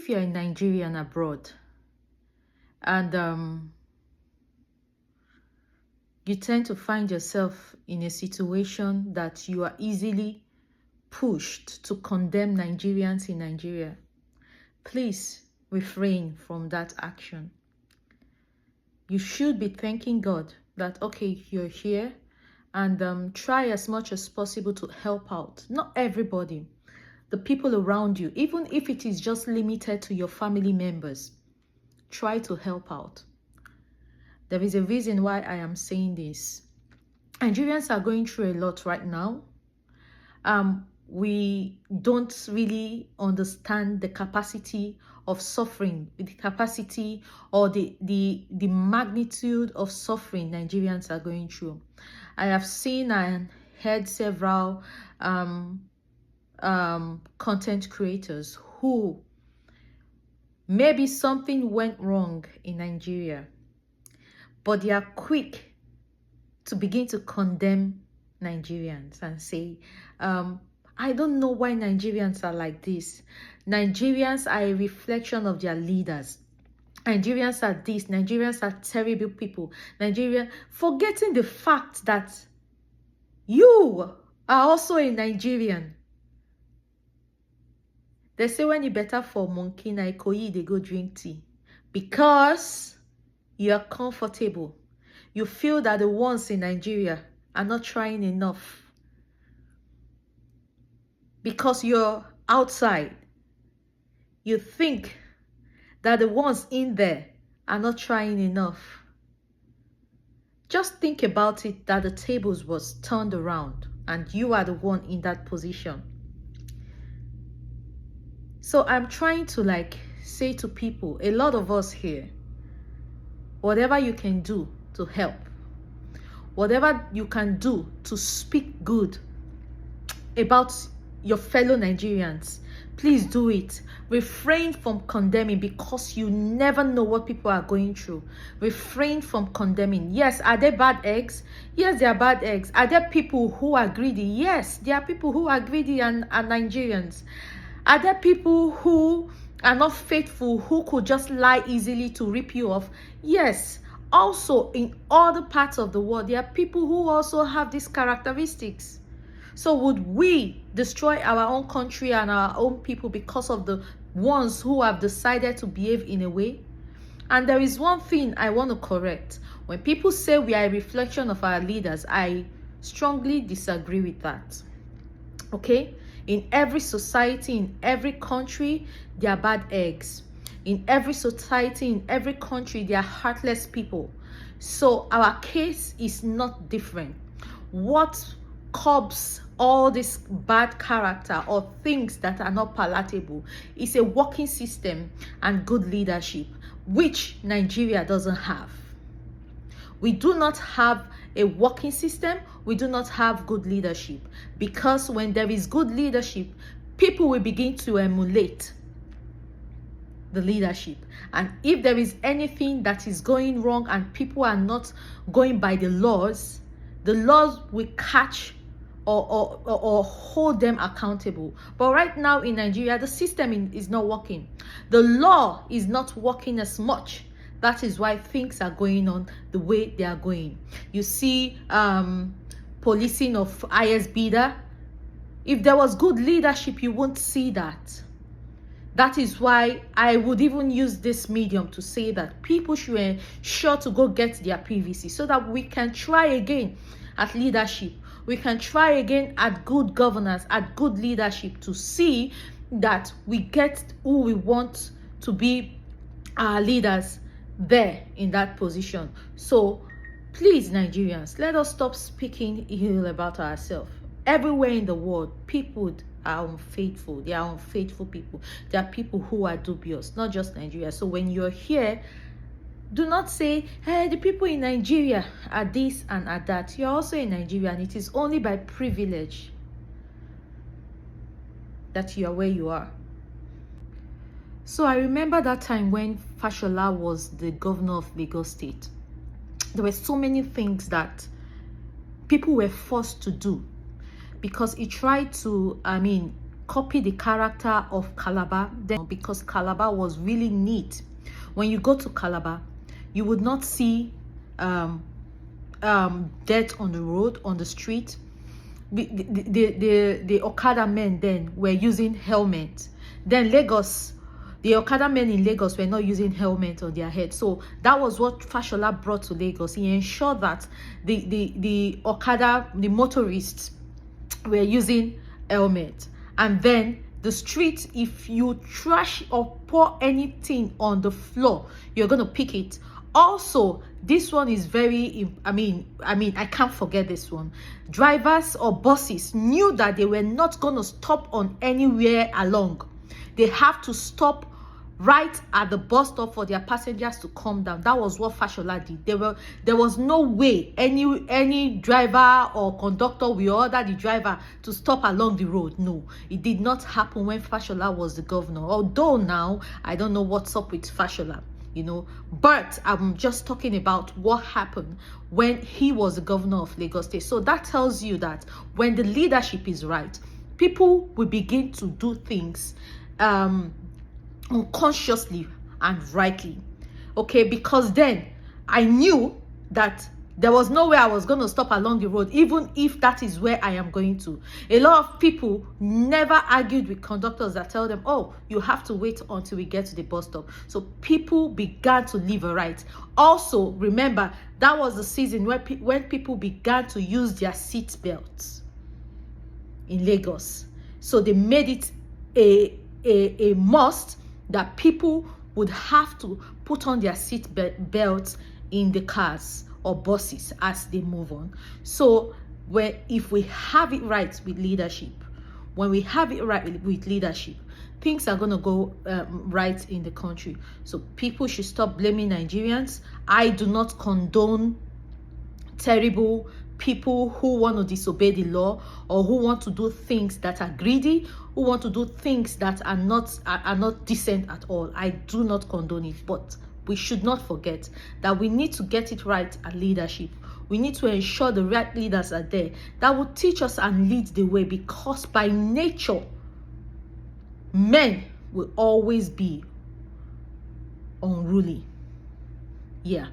if you're in Nigeria and abroad, and you tend to find yourself in a situation that you are easily pushed to condemn Nigerians in Nigeria, please refrain from that action. You should be thanking God that, okay, you're here, and try as much as possible to help out. Not everybody, the people around you, even if it is just limited to your family members, try to help out. There is a reason why I am saying this. Nigerians are going through a lot right now. We don't really understand the capacity of suffering, the capacity or the magnitude of suffering Nigerians are going through. I have seen and heard several content creators who maybe something went wrong in Nigeria, but they are quick to begin to condemn Nigerians and say, I don't know why Nigerians are like this. Nigerians are a reflection of their leaders. Nigerians are this. Nigerians are terrible people. Forgetting the fact that you are also a Nigerian. They say when you better for monkey, na ikoyi, they go drink tea. Because you are comfortable. You feel that the ones in Nigeria are not trying enough. Because you're outside, you think that the ones in there are not trying enough. Just think about it, that the tables was turned around and you are the one in that position. So I'm trying to say to people, a lot of us here, whatever you can do to help, whatever you can do to speak good about your fellow Nigerians, please do it. Refrain from condemning, because you never know what people are going through. Refrain from condemning. Yes, are there bad eggs? Yes, there are bad eggs. Are there people who are greedy? Yes, there are people who are greedy and are Nigerians. Are there people who are not faithful, who could just lie easily to rip you off? Yes. Also, in other parts of the world, there are people who also have these characteristics. So would we destroy our own country and our own people because of the ones who have decided to behave in a way? And there is one thing I want to correct. When people say we are a reflection of our leaders, I strongly disagree with that. Okay? In every society, in every country, there are bad eggs. In every society, in every country, there are heartless people. So our case is not different. What curbs all this bad character or things that are not palatable is a working system and good leadership, which Nigeria doesn't have. We do not have a working system. We do not have good leadership, because when there is good leadership, people will begin to emulate the leadership. And if there is anything that is going wrong and people are not going by the laws will catch or hold them accountable. But right now in Nigeria, the system is not working. The law is not working as much. That is why things are going on the way they are going. You see policing of highest bidder. If there was good leadership, you won't see that. That is why I would even use this medium to say that people should ensure to go get their PVC, so that we can try again at leadership. We can try again at good governance, at good leadership, to see that we get who we want to be our leaders there in that position. So please, Nigerians, let us stop speaking ill about ourselves. Everywhere in the world, people are unfaithful. They are unfaithful people. There are people who are dubious, not just Nigeria. So when you're here, do not say, hey, the people in Nigeria are this and are that. You're also in Nigeria, and it is only by privilege that you are where you are. So I remember that time when Fashola was the governor of Lagos State. There were so many things that people were forced to do, because he tried to, copy the character of Calabar, then, because Calabar was really neat. When you go to Calabar, you would not see death on the road, on the street. The Okada men then were using helmets. Then Lagos, the Okada men in Lagos were not using helmets on their head. So that was what Fashola brought to Lagos. He ensured that the Okada, the motorists, were using helmets. And then the street, if you trash or pour anything on the floor, you're going to pick it. Also, this one is very, I can't forget this one. Drivers or buses knew that they were not going to stop on anywhere along. They have to stop right at the bus stop for their passengers to come down. That was what Fashola did. There was no way any driver or conductor will order the driver to stop along the road. No, it did not happen when Fashola was the governor. Although now, I don't know what's up with Fashola, you know, but I'm just talking about what happened when he was the governor of Lagos State. So that tells you that when the leadership is right, people will begin to do things unconsciously and rightly. Okay, because then I knew that there was no way I was going to stop along the road, even if that is where I am going to. A lot of people never argued with conductors that tell them, oh, you have to wait until we get to the bus stop. So people began to live a right. Also, remember, that was the season when people began to use their seat belts in Lagos. So they made it a must that people would have to put on their seat belts in the cars or buses as they move on. So if we have it right with leadership, when we have it right with leadership, things are going to go right in the country. So people should stop blaming Nigerians. I do not condone terrible people who want to disobey the law, or who want to do things that are greedy, who want to do things that are not decent at all. I do not condone it, but we should not forget that we need to get it right at leadership. We need to ensure the right leaders are there that will teach us and lead the way, because by nature, men will always be unruly. Yeah.